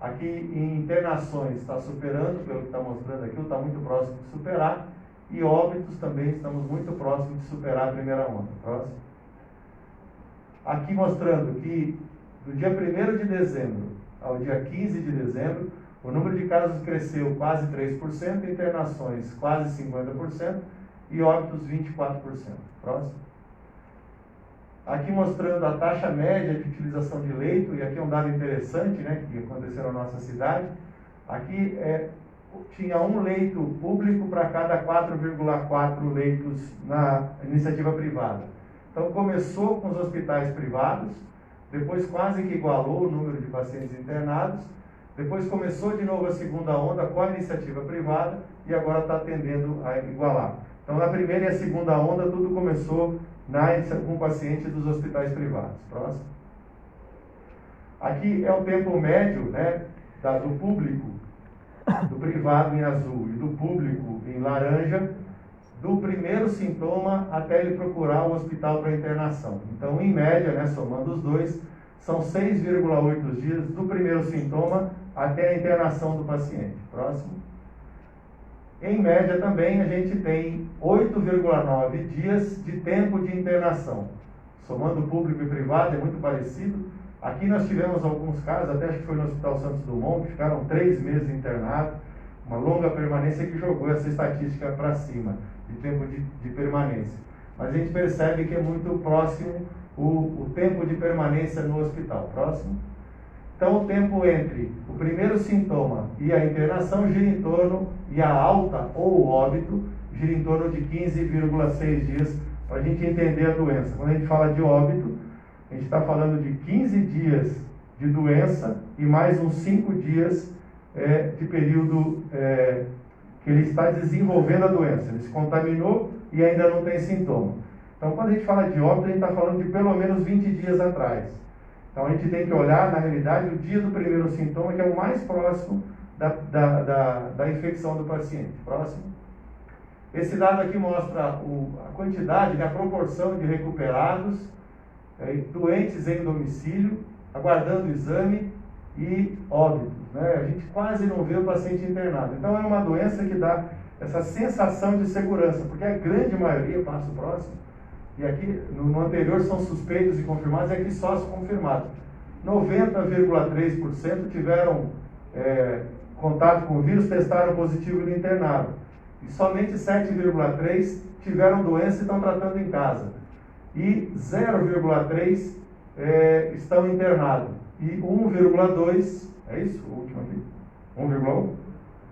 Aqui em internações está superando, pelo que está mostrando aqui, está muito próximo de superar. E óbitos também estamos muito próximos de superar a primeira onda. Próximo. Aqui mostrando que do dia 1º de dezembro ao dia 15 de dezembro, o número de casos cresceu quase 3%, internações quase 50% e óbitos 24%. Próximo. Aqui mostrando a taxa média de utilização de leito, e aqui é um dado interessante, né, que aconteceu na nossa cidade. Aqui tinha um leito público para cada 4,4 leitos na iniciativa privada. Então começou com os hospitais privados, depois quase que igualou o número de pacientes internados, depois começou de novo a segunda onda com a iniciativa privada e agora está tendendo a igualar. Então na primeira e a segunda onda tudo começou com pacientes dos hospitais privados. Próximo. Aqui é o tempo médio, né, do público, do privado em azul e do público em laranja, do primeiro sintoma até ele procurar o hospital para internação. Então, em média, né, somando os dois, são 6,8 dias do primeiro sintoma até a internação do paciente. Próximo. Em média também a gente tem 8,9 dias de tempo de internação. Somando público e privado é muito parecido. Aqui nós tivemos alguns casos, até acho que foi no Hospital Santos Dumont, que ficaram 3 meses internados, uma longa permanência que jogou essa estatística para cima, de tempo de permanência. Mas a gente percebe que é muito próximo o tempo de permanência no hospital. Próximo. Então, o tempo entre o primeiro sintoma e a internação gira em torno, e a alta ou o óbito, gira em torno de 15,6 dias, para a gente entender a doença. Quando a gente fala de óbito, a gente está falando de 15 dias de doença e mais uns 5 dias de período que ele está desenvolvendo a doença. Ele se contaminou e ainda não tem sintoma. Então, quando a gente fala de óbito, a gente está falando de pelo menos 20 dias atrás. Então, a gente tem que olhar, na realidade, o dia do primeiro sintoma, que é o mais próximo da infecção do paciente. Próximo. Esse dado aqui mostra a quantidade, a proporção de recuperados, doentes em domicílio, aguardando o exame e óbitos. A gente quase não vê o paciente internado. Então, é uma doença que dá essa sensação de segurança, porque a grande maioria, passo próximo, e aqui no anterior são suspeitos e confirmados, e aqui só os confirmados. 90,3% tiveram contato com o vírus, testaram positivo e internaram. E somente 7,3% tiveram doença e estão tratando em casa. E 0,3% estão internados. E 1,2%, é isso? O último aqui? 1,1%?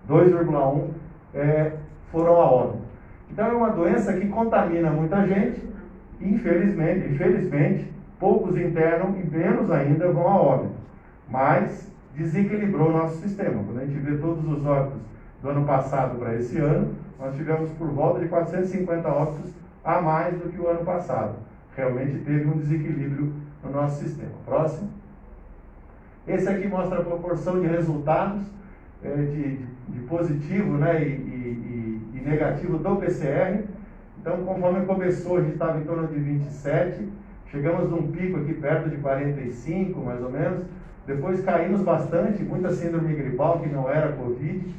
2,1% foram a óbito. Então é uma doença que contamina muita gente. Infelizmente, poucos internam e menos ainda vão a óbito. Mas desequilibrou o nosso sistema. Quando a gente vê todos os óbitos do ano passado para esse ano, nós tivemos por volta de 450 óbitos a mais do que o ano passado. Realmente teve um desequilíbrio no nosso sistema. Próximo. Esse aqui mostra a proporção de resultados de positivo, e negativo do PCR. Então, conforme começou, a gente estava em torno de 27, chegamos num pico aqui perto de 45, mais ou menos. Depois caímos bastante, muita síndrome gripal, que não era Covid,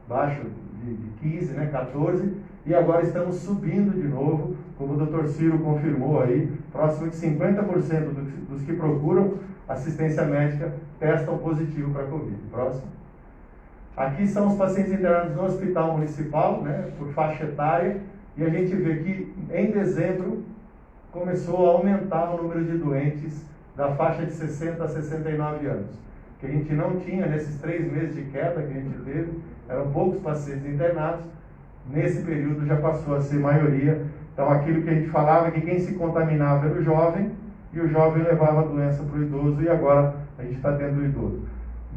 baixo de 15, 14, e agora estamos subindo de novo, como o Dr. Ciro confirmou aí, próximo de 50% dos que procuram assistência médica testam positivo para Covid. Próximo. Aqui são os pacientes internados no hospital municipal, por faixa etária, e a gente vê que em dezembro começou a aumentar o número de doentes da faixa de 60 a 69 anos, que a gente não tinha nesses 3 meses de queda que a gente teve, eram poucos pacientes internados, nesse período já passou a ser maioria. Então aquilo que a gente falava é que quem se contaminava era o jovem, e o jovem levava a doença para o idoso, e agora a gente está tendo o idoso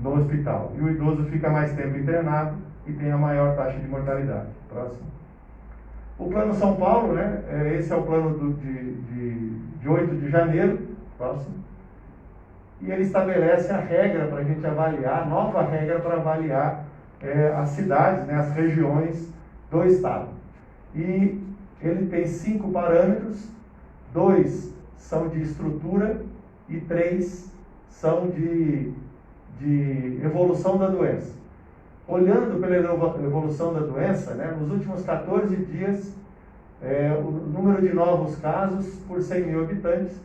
no hospital. E o idoso fica mais tempo internado e tem a maior taxa de mortalidade. Próximo. O Plano São Paulo, esse é o plano de 8 de janeiro, próximo, e ele estabelece a regra para a gente avaliar, a nova regra para avaliar as cidades, as regiões do estado. E ele tem 5 parâmetros, 2 são de estrutura e 3 são de evolução da doença. Olhando pela evolução da doença, nos últimos 14 dias, o número de novos casos por 100 mil habitantes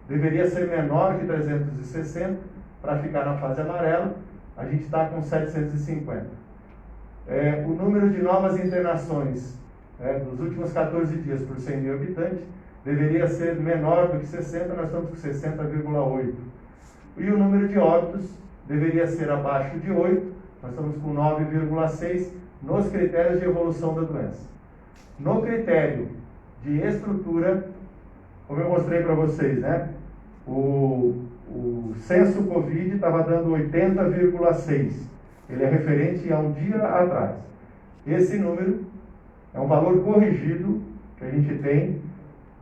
deveria ser menor que 360 para ficar na fase amarela. A gente está com 750. O número de novas internações dos últimos 14 dias por 100 mil habitantes deveria ser menor do que 60, nós estamos com 60,8. E o número de óbitos deveria ser abaixo de 8, nós estamos com 9,6 nos critérios de evolução da doença. No critério de estrutura, como eu mostrei para vocês, o censo Covid estava dando 80,6. Ele é referente a um dia atrás. Esse número é um valor corrigido que a gente tem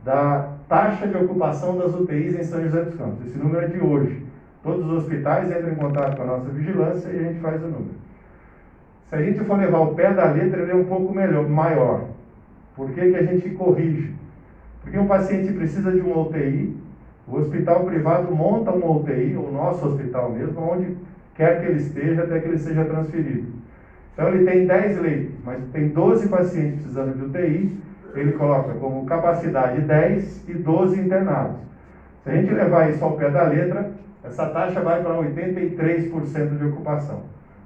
da taxa de ocupação das UTIs em São José dos Campos. Esse número é de hoje. Todos os hospitais entram em contato com a nossa vigilância e a gente faz o número. Se a gente for levar o pé da letra, ele é um pouco maior. Por que a gente corrige? Porque um paciente precisa de uma UTI, o hospital privado monta uma UTI, o nosso hospital mesmo, onde quer que ele esteja, até que ele seja transferido. Então ele tem 10 leitos, mas tem 12 pacientes precisando de UTI, ele coloca como capacidade 10 e 12 internados. Se a gente levar isso ao pé da letra, essa taxa vai para 83% de ocupação.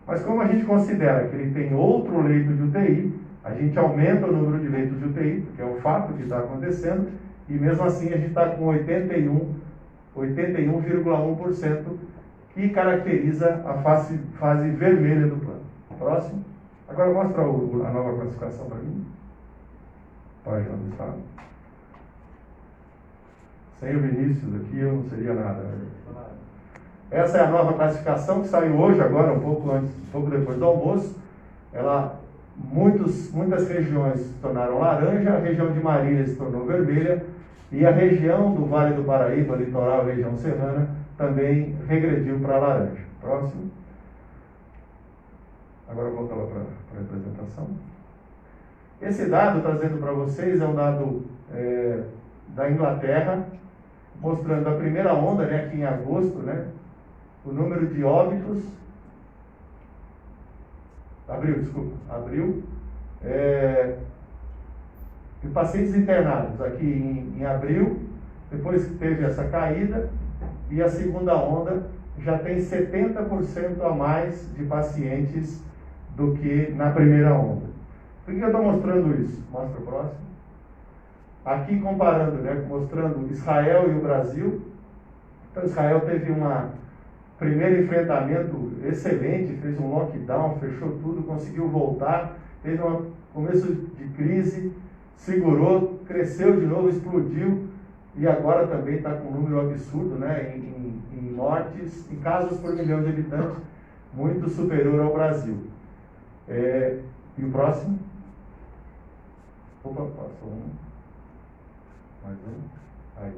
Mas como a gente considera que ele tem outro leito de UTI, a gente aumenta o número de leitos de UTI, porque é o fato que está acontecendo, e mesmo assim a gente está com 81,1%, que caracteriza a fase vermelha do plano. Próximo. Agora mostra a nova classificação para mim. Página do Estado. Sem o Vinícius aqui eu não seria nada. Né? Essa é a nova classificação que saiu hoje, agora, um pouco depois do almoço. Muitas regiões se tornaram laranja, a região de Marília se tornou vermelha, e a região do Vale do Paraíba, litoral, região serrana, também regrediu para laranja. Próximo. Agora volta lá para a apresentação. Esse dado, trazendo para vocês, é um dado da Inglaterra, mostrando a primeira onda, né, aqui em agosto, né, o número de óbitos, abril, de pacientes internados aqui em abril, depois que teve essa caída, e a segunda onda já tem 70% a mais de pacientes do que na primeira onda. Por que eu estou mostrando isso? Mostra o próximo. Aqui comparando, né, mostrando Israel e o Brasil. Então Israel teve um primeiro enfrentamento excelente, fez um lockdown, fechou tudo, conseguiu voltar, teve um começo de crise, segurou, cresceu de novo, explodiu, e agora também está com um número absurdo, né, em mortes, em casos por milhão de habitantes, muito superior ao Brasil. E o próximo? Opa, passou um. Mais um. Aí.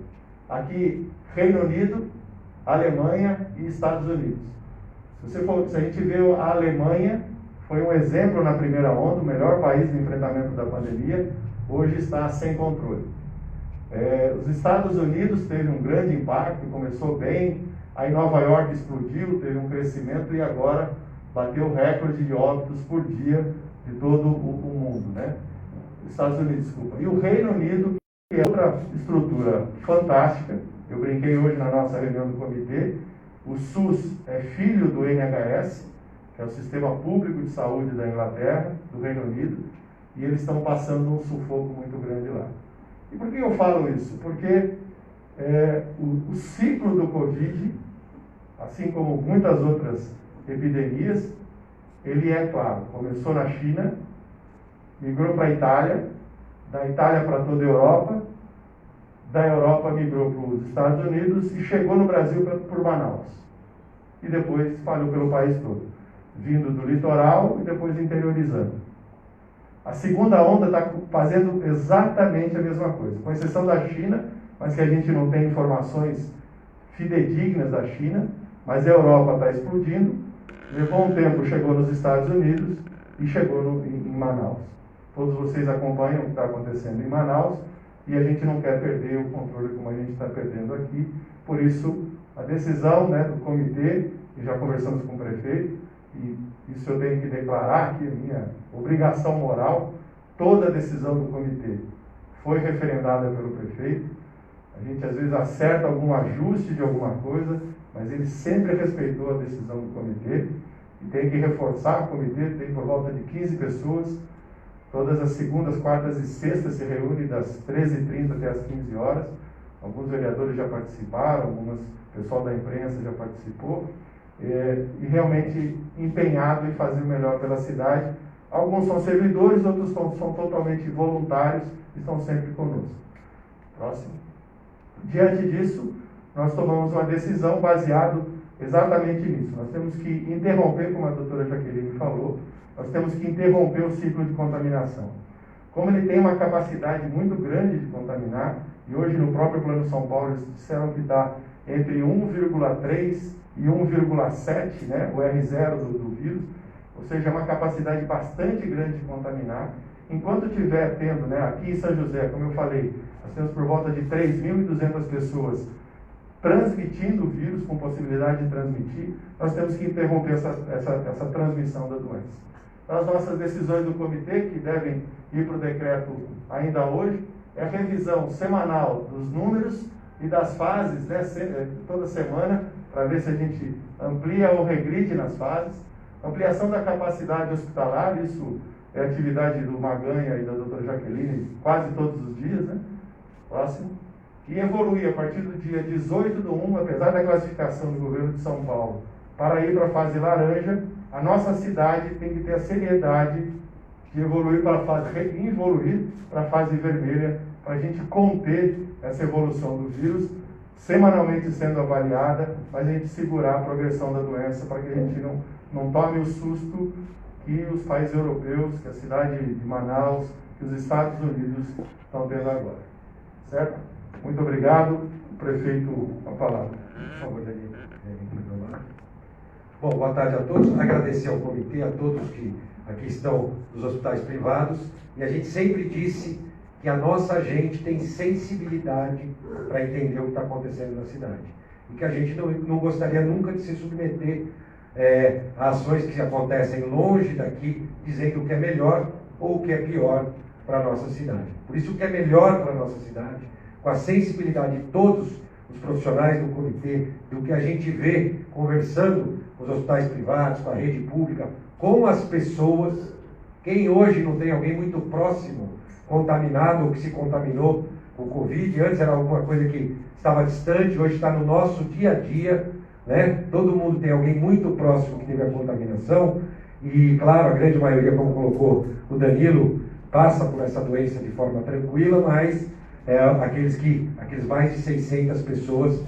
Aqui, Reino Unido, Alemanha e Estados Unidos. Se a gente vê a Alemanha, foi um exemplo na primeira onda, o melhor país de enfrentamento da pandemia, hoje está sem controle. Os Estados Unidos teve um grande impacto, começou bem, aí Nova York explodiu, teve um crescimento e agora bateu o recorde de óbitos por dia de todo o mundo, né? Estados Unidos, desculpa. E o Reino Unido, que é outra estrutura fantástica, eu brinquei hoje na nossa reunião do comitê, o SUS é filho do NHS, que é o Sistema Público de Saúde da Inglaterra, do Reino Unido, e eles estão passando um sufoco muito grande lá. E por que eu falo isso? Porque o ciclo do Covid, assim como muitas outras epidemias, ele é claro, começou na China, migrou para a Itália, da Itália para toda a Europa, da Europa migrou para os Estados Unidos e chegou no Brasil por Manaus. E depois espalhou pelo país todo, vindo do litoral e depois interiorizando. A segunda onda está fazendo exatamente a mesma coisa, com exceção da China, mas que a gente não tem informações fidedignas da China, mas a Europa está explodindo, levou um tempo, chegou nos Estados Unidos e chegou em Manaus. Todos vocês acompanham o que está acontecendo em Manaus e a gente não quer perder o controle como a gente está perdendo aqui. Por isso, a decisão, né, do comitê, e já conversamos com o prefeito, e isso eu tenho que declarar aqui, a minha obrigação moral, toda a decisão do comitê foi referendada pelo prefeito. A gente às vezes acerta algum ajuste de alguma coisa, mas ele sempre respeitou a decisão do comitê, e tem que reforçar o comitê, tem por volta de 15 pessoas, todas as segundas, quartas e sextas se reúne das 13h30 até as 15 horas. Alguns vereadores já participaram, o pessoal da imprensa já participou, e realmente empenhado em fazer o melhor pela cidade. Alguns são servidores, outros são totalmente voluntários, estão sempre conosco. Próximo. Diante disso, nós tomamos uma decisão baseada exatamente nisso. Nós temos que interromper, como a doutora Jaqueline falou, nós temos que interromper o ciclo de contaminação. Como ele tem uma capacidade muito grande de contaminar, e hoje no próprio Plano São Paulo eles disseram que está entre 1,3 e 1,7, né, o R0 do vírus, ou seja, é uma capacidade bastante grande de contaminar. Enquanto estiver tendo, né, aqui em São José, como eu falei, nós temos por volta de 3.200 pessoas transmitindo o vírus, com possibilidade de transmitir, nós temos que interromper essa transmissão da doença. Então, as nossas decisões do comitê, que devem ir para o decreto ainda hoje, é a revisão semanal dos números e das fases, né, toda semana, para ver se a gente amplia ou regride nas fases. Ampliação da capacidade hospitalar, isso é atividade do Maganha e da doutora Jaqueline quase todos os dias, né? Próximo. E evoluir a partir do dia 18/1, apesar da classificação do governo de São Paulo, para ir para a fase laranja, a nossa cidade tem que ter a seriedade de evoluir para a fase vermelha, para a gente conter essa evolução do vírus, semanalmente sendo avaliada, mas a gente segurar a progressão da doença para que a gente não tome o susto que os países europeus, que a cidade de Manaus, que os Estados Unidos estão tendo agora. Certo? Muito obrigado. Prefeito, a palavra. Por favor, Daniel. Bom, boa tarde a todos. Agradecer ao comitê, a todos que aqui estão nos hospitais privados. E a gente sempre disse que a nossa gente tem sensibilidade para entender o que está acontecendo na cidade. E que a gente não gostaria nunca de se submeter a ações que acontecem longe daqui, dizendo o que é melhor ou o que é pior para a nossa cidade. Por isso, o que é melhor para a nossa cidade, com a sensibilidade de todos os profissionais do comitê, do que a gente vê conversando com os hospitais privados, com a rede pública, com as pessoas. Quem hoje não tem alguém muito próximo contaminado ou que se contaminou com o Covid, antes era alguma coisa que estava distante, hoje está no nosso dia a dia, né? Todo mundo tem alguém muito próximo que teve a contaminação e, claro, a grande maioria, como colocou o Danilo, passa por essa doença de forma tranquila, mas aqueles mais de 600 pessoas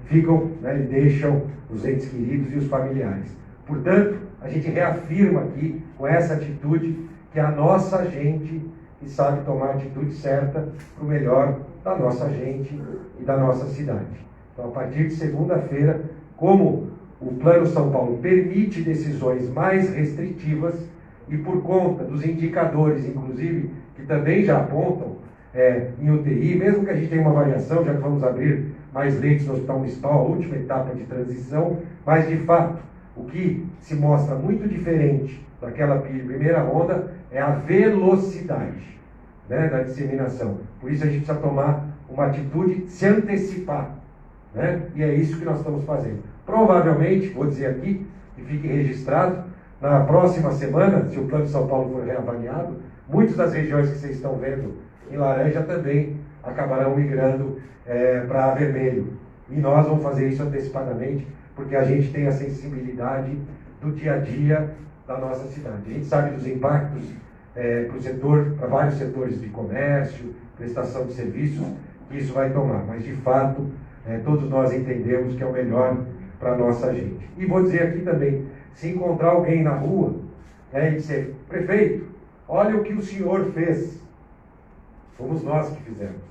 ficam, né, e deixam os entes queridos e os familiares. Portanto, a gente reafirma aqui, com essa atitude, que a nossa gente que sabe tomar a atitude certa para o melhor da nossa gente e da nossa cidade. Então, a partir de segunda-feira, como o Plano São Paulo permite decisões mais restritivas e por conta dos indicadores, inclusive, que também já apontam em UTI, mesmo que a gente tenha uma variação, já que vamos abrir mais leitos no Hospital Municipal, a última etapa de transição, mas, de fato, o que se mostra muito diferente daquela primeira onda é a velocidade, né, da disseminação. Por isso a gente precisa tomar uma atitude, se antecipar, né? E é isso que nós estamos fazendo. Provavelmente, vou dizer aqui, e fique registrado, na próxima semana, se o Plano de São Paulo for reavaliado, muitas das regiões que vocês estão vendo em laranja também acabarão migrando para vermelho. E nós vamos fazer isso antecipadamente, porque a gente tem a sensibilidade do dia a dia da nossa cidade. A gente sabe dos impactos para o setor, para vários setores de comércio, prestação de serviços, que isso vai tomar. Mas, de fato, todos nós entendemos que é o melhor para a nossa gente. E vou dizer aqui também, se encontrar alguém na rua, e dizer, prefeito, olha o que o senhor fez. Fomos nós que fizemos.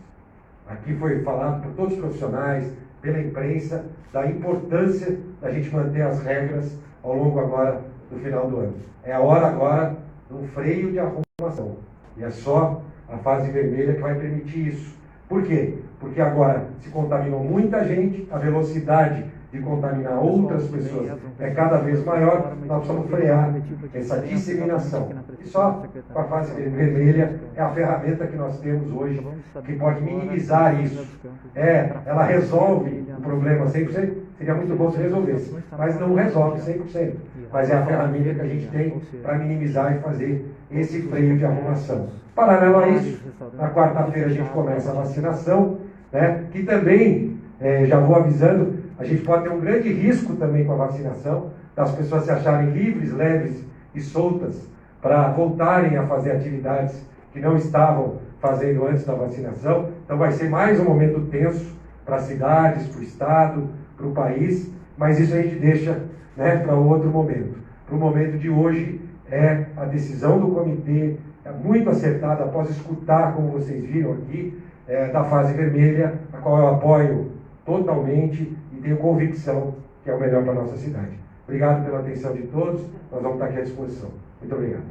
Aqui foi falado por todos os profissionais, pela imprensa, da importância da gente manter as regras ao longo agora do final do ano. É a hora agora de um freio de arrumação. E é só a fase vermelha que vai permitir isso. Por quê? Porque agora se contaminou muita gente, a velocidade de contaminar outras pessoas é cada vez maior, nós precisamos frear essa disseminação. E só com a fase vermelha é a ferramenta que nós temos hoje, que pode minimizar isso. Ela resolve o problema 100%, seria muito bom se resolvesse, mas não resolve 100%. Mas é a ferramenta que a gente tem para minimizar e fazer esse freio de arrumação. Paralelo a isso, na quarta-feira a gente começa a vacinação, né, que também, já vou avisando, a gente pode ter um grande risco também com a vacinação, das pessoas se acharem livres, leves e soltas para voltarem a fazer atividades que não estavam fazendo antes da vacinação. Então vai ser mais um momento tenso para as cidades, para o Estado, para o país, mas isso a gente deixa, né, para outro momento. Para o momento de hoje é a decisão do comitê, muito acertada após escutar, como vocês viram aqui, da fase vermelha, a qual eu apoio totalmente e tenho convicção que é o melhor para a nossa cidade. Obrigado pela atenção de todos, nós vamos estar aqui à disposição. Muito obrigado.